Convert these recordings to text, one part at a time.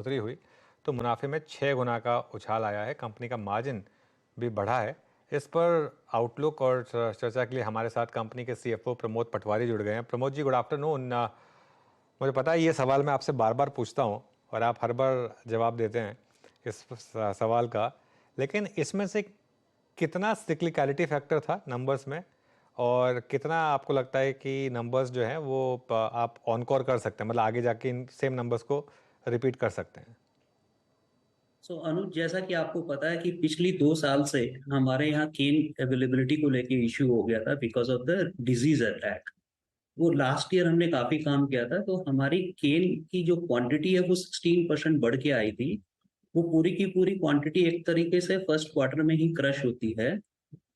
बढ़ोतरी हुई तो मुनाफे में 6 गुना का उछाल आया है। कंपनी का मार्जिन भी बढ़ा है। इस पर आउटलुक और चर्चा के लिए हमारे साथ कंपनी के सीएफओ प्रमोद पटवारी जुड़ गए हैं। Pramod ji, good afternoon. मुझे पता है ये सवाल मैं आपसे बार बार पूछता हूँ और आप हर बार जवाब देते हैं इस सवाल का, लेकिन इसमें से कितना सिक्लिकलिटी फैक्टर था नंबर्स में और कितना आपको लगता है कि नंबर्स जो हैं वो आप ऑनकोर कर सकते हैं, मतलब आगे जाके इन सेम नंबर्स को रिपीट कर सकते हैं? अनुज, जैसा कि आपको पता है कि पिछली 2 साल से हमारे यहाँ केन अवेलेबिलिटी को लेके इश्यू हो गया था because of the disease attack. वो लास्ट ईयर हमने काफी काम किया था, तो हमारी केन की जो क्वांटिटी है वो 16% बढ़ के आई थी। वो पूरी की पूरी क्वांटिटी एक तरीके से फर्स्ट क्वार्टर में ही क्रश होती है।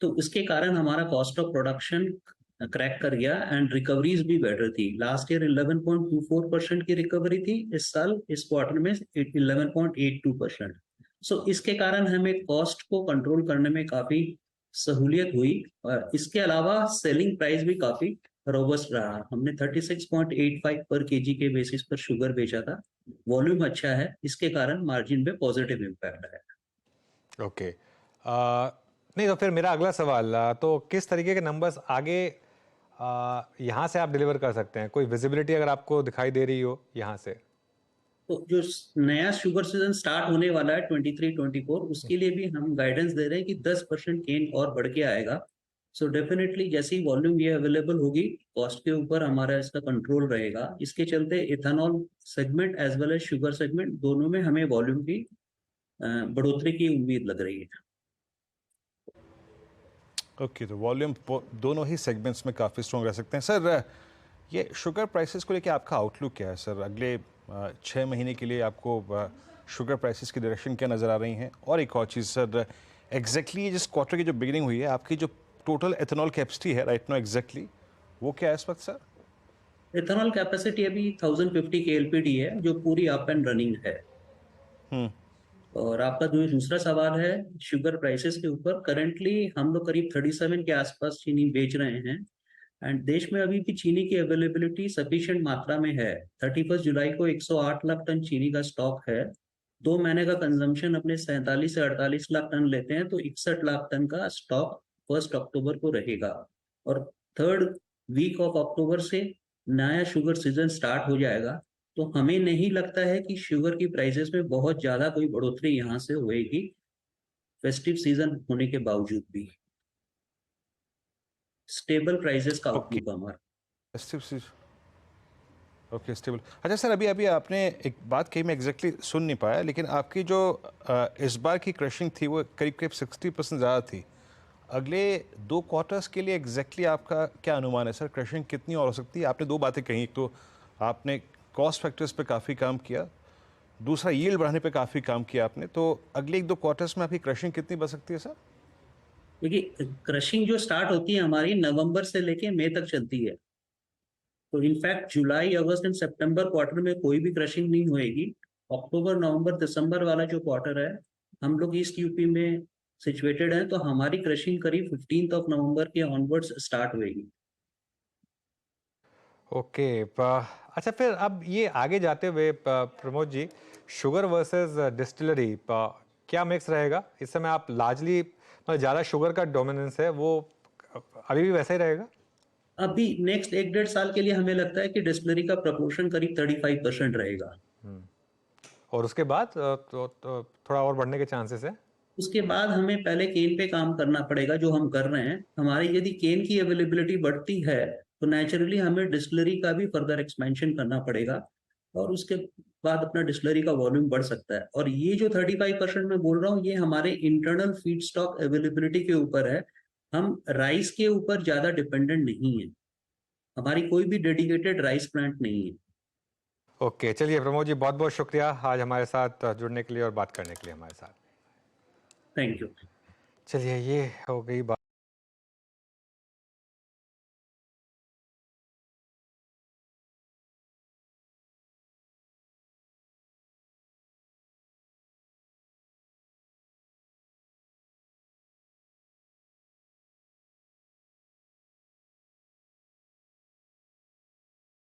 तो इसके कारण हमारा कॉस्ट ऑफ प्रोडक्शन क्रैक कर गया एंड रिकवरीज भी बेटर थी। लास्ट ईयर 11.24% की रिकवरी थी, इस साल इस क्वार्टर में 11.82%। सो इसके कारण हमें कॉस्ट को कंट्रोल करने में काफी सहूलियत हुई। और इसके अलावा सेलिंग प्राइस भी काफी रोबस्ट रहा। हमने 36.85 पर केजी के बेसिस पर शुगर बेचा था। वॉल्यूम अच्छा है, इसके कारण मार्जिन पे पॉजिटिव इम्पैक्ट है। ओके। नहीं तो फिर मेरा अगला सवाल, तो किस तरीके के नंबर्स आगे यहाँ से आप डिलीवर कर सकते हैं? कोई विजिबिलिटी अगर आपको दिखाई दे रही हो यहाँ से? तो जो नया शुगर सीजन स्टार्ट होने वाला है 23-24, उसके लिए भी हम गाइडेंस दे रहे हैं कि 10% केन और बढ़ के आएगा। सो डेफिनेटली जैसी वॉल्यूम ये अवेलेबल होगी, कॉस्ट के ऊपर हमारा इसका कंट्रोल रहेगा। इसके चलते ethanol segment as well as sugar segment दोनों में हमें वॉल्यूम की बढ़ोतरी की उम्मीद लग रही है। ओके, तो वॉल्यूम दोनों ही सेगमेंट्स में काफ़ी स्ट्रॉन्ग रह सकते हैं। सर, ये शुगर प्राइसेस को लेके आपका आउटलुक क्या है सर? अगले 6 महीने के लिए आपको शुगर प्राइसेस की डायरेक्शन क्या नज़र आ रही हैं? और एक और चीज़ सर, एग्जैक्टली जिस क्वार्टर की जो बिगिनिंग हुई है, आपकी जो टोटल एथेनॉल कैपेसिटी है राइट नाउ एग्जैक्टली वो क्या है इस वक्त सर? इथेनॉल कैपेसिटी अभी 1050 के एलपीडी है, जो पूरी अप एंड रनिंग है। हम्म। और आपका जो दूसरा सवाल है शुगर प्राइसेस के ऊपर, करंटली हम लोग करीब 37 के आसपास चीनी बेच रहे हैं। एंड देश में अभी भी चीनी की अवेलेबिलिटी सफिशिएंट मात्रा में है। 31 जुलाई को 108 लाख टन चीनी का स्टॉक है। 2 महीने का कंजम्पशन अपने 47 से 48 लाख टन लेते हैं, तो 61 लाख टन का स्टॉक 1 अक्टूबर को रहेगा। और थर्ड वीक ऑफ अक्टूबर से नया शुगर सीजन स्टार्ट हो जाएगा। तो हमें नहीं लगता है कि शुगर की प्राइसेस में बहुत ज्यादा कोई बढ़ोतरी यहाँ से होएगी, फेस्टिव सीजन होने के बावजूद भी स्टेबल प्राइसेस का ओके। आउटलुक हमारा। Okay, stable. अच्छा सर, अभी अभी आपने एक बात कही, मैं एग्जैक्टली सुन नहीं पाया, लेकिन आपकी जो इस बार की क्रशिंग थी वो करीब करीब 60% ज़्यादा थी। अगले 2 क्वार्टर्स के लिए एग्जैक्टली आपका क्या अनुमान है सर? क्रशिंग कितनी और हो सकती है? आपने दो बातें कही, एक तो आपने कॉस्ट फैक्टर्स पे काफ़ी काम किया, दूसरा यील्ड बढ़ाने पे काफ़ी काम किया आपने, तो अगले 1-2 क्वार्टर्स में आपकी क्रशिंग कितनी बढ़ सकती है सर? देखिए, क्रशिंग जो स्टार्ट होती है हमारी नवंबर से लेके मई तक चलती है। तो in fact July August and September quarter में कोई भी क्रशिंग नहीं होएगी। अक्टूबर नवंबर दिसंबर वाला जो क्वार्टर है, हम लोग ईस्ट यूपी में सिचुएटेड है, तो हमारी क्रशिंग करीब 15 नवंबर के ऑनवर्ड्स स्टार्ट होएगी। ओके। अच्छा, फिर अब ये आगे जाते हुए Pramod ji, sugar versus distillery क्या मिक्स रहेगा इस समय? आप लार्जली मतलब ज़्यादा शुगर का डोमिनेंस है वो अभी भी वैसा ही रहेगा? अभी नेक्स्ट 1-1.5 साल के लिए हमें लगता है कि डिस्टिलरी का प्रपोर्शन करीब 35% रहेगा। और उसके बाद तो थोड़ा और बढ़ने के चांसेस है? उसके बाद हमें पहले केन पे काम करना पड़ेगा, जो हम कर रहे हैं। हमारी यदि केन की अवेलेबिलिटी बढ़ती है, तो नेचुरली हमें डिस्टिलरी का भी फर्दर एक्सपेंशन करना पड़ेगा। और उसके बाद अपना डिस्टिलरी का वॉल्यूम बढ़ सकता है। और ये जो 35% मैं बोल रहा हूँ, ये हमारे इंटरनल फीड स्टॉक अवेलेबिलिटी के ऊपर है। हम राइस के ऊपर ज्यादा डिपेंडेंट नहीं है। हमारी कोई भी डेडिकेटेड राइस प्लांट नहीं है। ओके, चलिए प्रमोद जी, बहुत बहुत शुक्रिया आज हमारे साथ जुड़ने के लिए और बात करने के लिए हमारे साथ। Thank you. चलिए, ये हो गई बात।